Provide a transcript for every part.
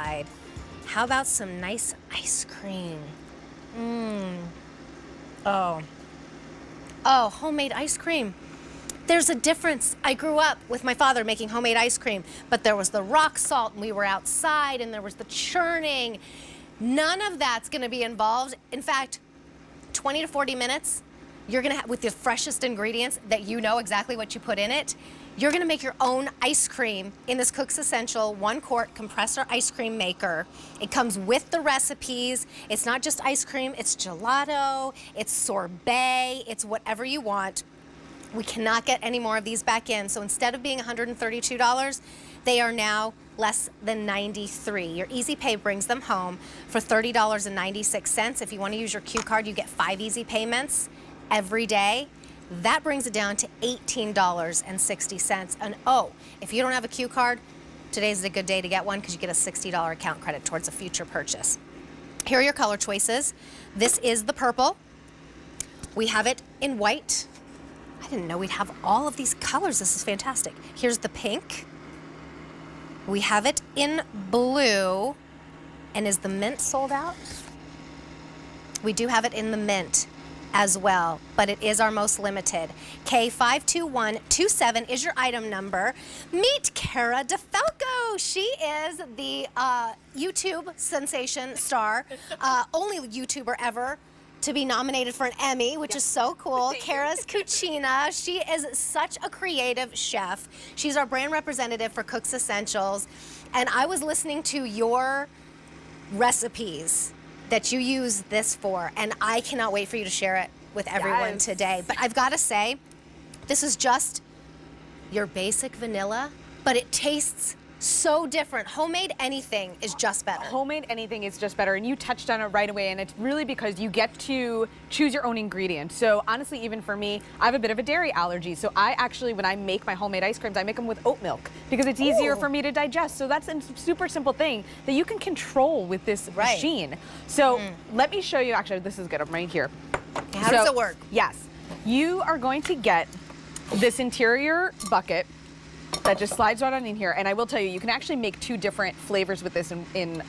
outside. How about some nice ice cream? Oh, homemade ice cream. There's a difference. I grew up with my father making homemade ice cream, but there was the rock salt and we were outside and there was the churning. None of that's gonna be involved. In fact, 20 to 40 minutes, you're gonna have, with the freshest ingredients that you know exactly what you put in it, you're gonna make your own ice cream in this Cook's Essential 1-quart compressor ice cream maker. It comes with the recipes. It's not just ice cream, it's gelato, it's sorbet, it's whatever you want. We cannot get any more of these back in. So instead of being $132, they are now less than $93. Your Easy Pay brings them home for $30.96. If you want to use your Q card, you get 5 easy payments every day. That brings it down to $18.60. And oh, if you don't have a Q card, today's a good day to get one because you get a $60 account credit towards a future purchase. Here are your color choices. This is the purple. We have it in white. I didn't know we'd have all of these colors. This is fantastic. Here's the pink. We have it in blue. And is the mint sold out? We do have it in the mint as well, but it is our most limited. K52127 is your item number. Meet Cara DeFalco. She is the YouTube sensation star, only YouTuber ever to be nominated for an Emmy, which is so cool. Cara's Cucina. She is such a creative chef. She's our brand representative for Cook's Essentials. And I was listening to your recipes that you use this for, and I cannot wait for you to share it with everyone today. But I've got to say, this is just your basic vanilla, but it tastes so different. Homemade anything is just better. Homemade anything is just better, and you touched on it right away, and it's really because you get to choose your own ingredients. So honestly, even for me, I have a bit of a dairy allergy, so I actually, when I make my homemade ice creams, I make them with oat milk because it's easier for me to digest. So that's a super simple thing that you can control with this machine. So let me show you, actually, this is good, I'm right here. How does it work? Yes, you are going to get this interior bucket that just slides right on in here, and I will tell you, you can actually make 2 different flavors with this in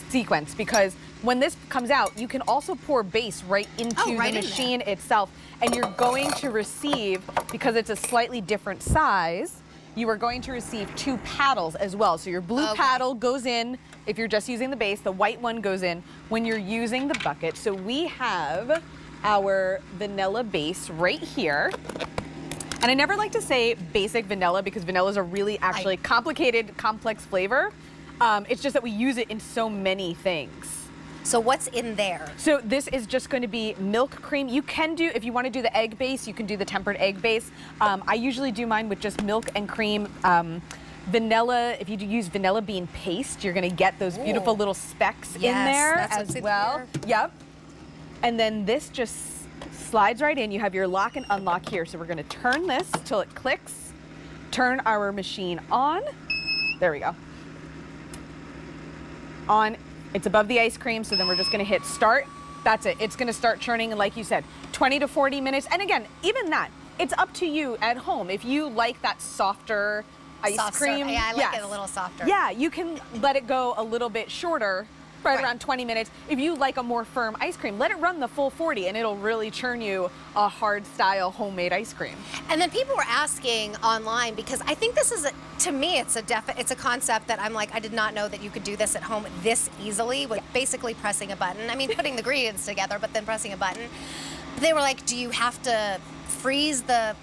sequence, because when this comes out, you can also pour base right into the machine itself, and you're going to receive, because it's a slightly different size, you are going to receive 2 paddles as well. So your blue paddle goes in if you're just using the base, the white one goes in when you're using the bucket. So we have our vanilla base right here. And I never like to say basic vanilla because vanilla is a really actually complicated, complex flavor. It's just that we use it in so many things. So what's in there? So this is just going to be milk cream. You can do, if you want to do the egg base, you can do the tempered egg base. I usually do mine with just milk and cream. Vanilla, if you use vanilla bean paste, you're going to get those beautiful little specks in there as well. Yep. And then this just slides right in. You have your lock and unlock here. So we're going to turn this till it clicks, turn our machine on. There we go. On, it's above the ice cream, so then we're just going to hit start. That's it. It's going to start churning, and like you said, 20 to 40 minutes. And again, even that, it's up to you at home. If you like that softer ice cream. Yeah, I like it a little softer. Yeah, you can let it go a little bit shorter, right around 20 minutes. If you like a more firm ice cream, let it run the full 40 and it'll really churn you a hard style homemade ice cream. And then people were asking online, because I think this is, to me, it's a concept that I'm like, I did not know that you could do this at home this easily with basically pressing a button. I mean, putting the ingredients together, but then pressing a button. They were like, do you have to freeze the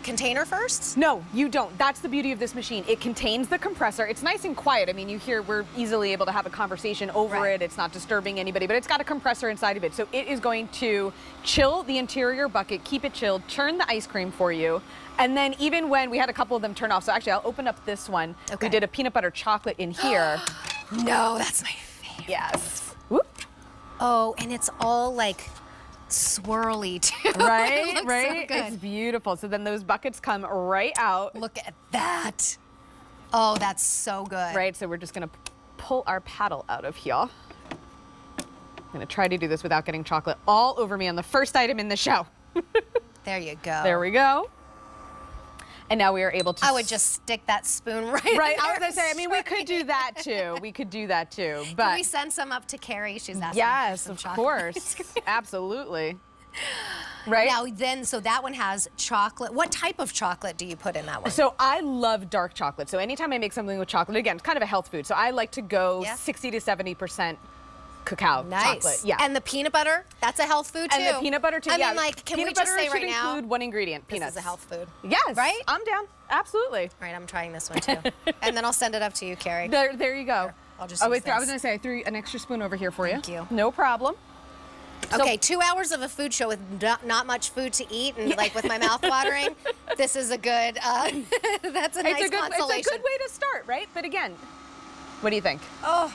container first? No, you don't. That's the beauty of this machine. It contains the compressor. It's nice and quiet. I mean, you hear we're easily able to have a conversation over it. It's not disturbing anybody, but it's got a compressor inside of it. So it is going to chill the interior bucket, keep it chilled, churn the ice cream for you. And then even when we had a couple of them turn off, so actually I'll open up this one. We did a peanut butter chocolate in here. No, that's my favorite. Yes. Whoop. Oh, and it's all like swirly too. Right, it right. So good. It's beautiful. So then those buckets come right out. Look at that. Oh, that's so good. Right, so we're just gonna pull our paddle out of here. I'm gonna try to do this without getting chocolate all over me on the first item in the show. There you go. There we go. And now we are able to. I would just stick that spoon right. Right, in I was there gonna say. I and mean, we stir could it. do that too. We could do that too. But Can we send some up to Carrie? She's asking. yes, for some of chocolate. course, absolutely. Right. Now then, so that one has chocolate. What type of chocolate do you put in that one? So I love dark chocolate. So anytime I make something with chocolate, again, it's kind of a health food. So I like to go Yeah. 60 to 70% cacao Nice. chocolate. Yeah. And the peanut butter, that's a health food too. And the peanut butter too. I yeah. mean, like, can we peanut just butter say should right now, include one ingredient, this peanuts. is a health food? Yes. Right? I'm down. Absolutely. All right, I'm trying this one too. And then I'll send it up to you, Carrie. There you go. I'll just oh, use wait, I was this. going to say, I threw an extra spoon over here for you. Thank you. No problem. Okay, 2 hours of a food show with not much food to eat and like with my mouth watering. This is a good, that's a nice consolation. It's a good way to start, right? But again, what do you think? Oh,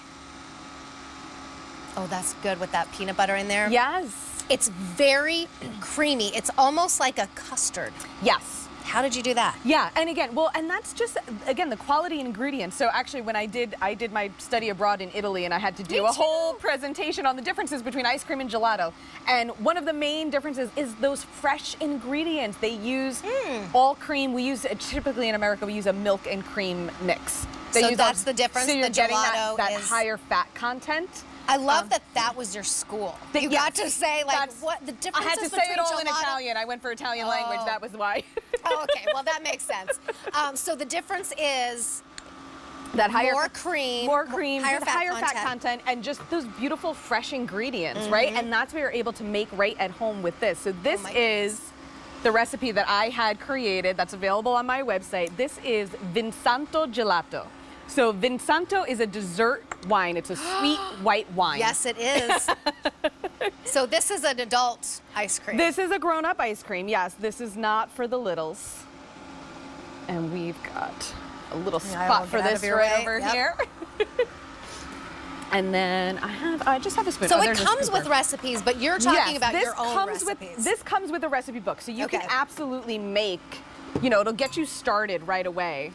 that's good with that peanut butter in there. Yes. It's very creamy. It's almost like a custard. Yes. How did you do that? Yeah, and again, well, and that's just, again, the quality ingredients. So actually, when I did my study abroad in Italy, and I had to do a whole presentation on the differences between ice cream and gelato. And one of the main differences is those fresh ingredients. They use all cream. We use, typically in America, we use a milk and cream mix. So that's the difference. So you're The getting gelato that is higher fat content. I love that was your school. You got to say like what the difference I had to is say it between all in gelato- Italian. I went for Italian language. That was why. Oh, okay. Well, that makes sense. So the difference is that higher more cream, higher fat fat content, and just those beautiful fresh ingredients, right? And that's what you're able to make right at home with this. So this is the recipe that I had created that's available on my website. This is Vinsanto Gelato. So Vinsanto is a dessert wine. It's a sweet white wine. Yes, it is. So this is an adult ice cream. This is a grown-up ice cream. Yes, this is not for the littles. And we've got a little spot for this right over here. And then I just have a spoon. So it comes with recipes, but you're talking about your own recipes. This comes with a recipe book, so you can Okay. absolutely make, it'll get you started right away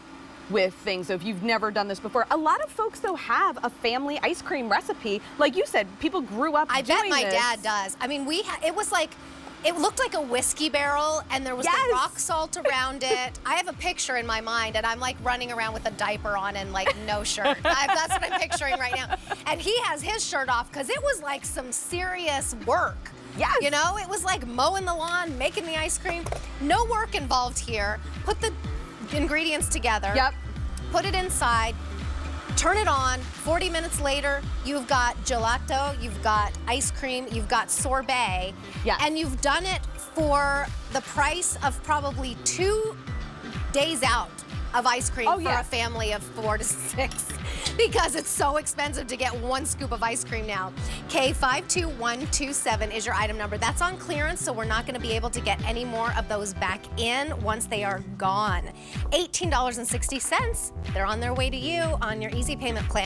with things. So if you've never done this before, a lot of folks though have a family ice cream recipe. Like you said, people grew up doing this. I bet my dad does. I mean, it was like, it looked like a whiskey barrel and there was the rock salt around it. I have a picture in my mind and I'm like running around with a diaper on and like no shirt. That's what I'm picturing right now. And he has his shirt off because it was like some serious work. Yes. You know, it was like mowing the lawn, making the ice cream. No work involved here. Put the ingredients together. Yep. Put it inside. Turn it on. 40 minutes later, you've got gelato, you've got ice cream, you've got sorbet. Yes. And you've done it for the price of probably 2 days out of ice cream for a family of 4 to 6 because it's so expensive to get 1 scoop of ice cream now. K52127 is your item number. That's on clearance, so we're not going to be able to get any more of those back in once they are gone. $18.60. They're on their way to you on your easy payment plan.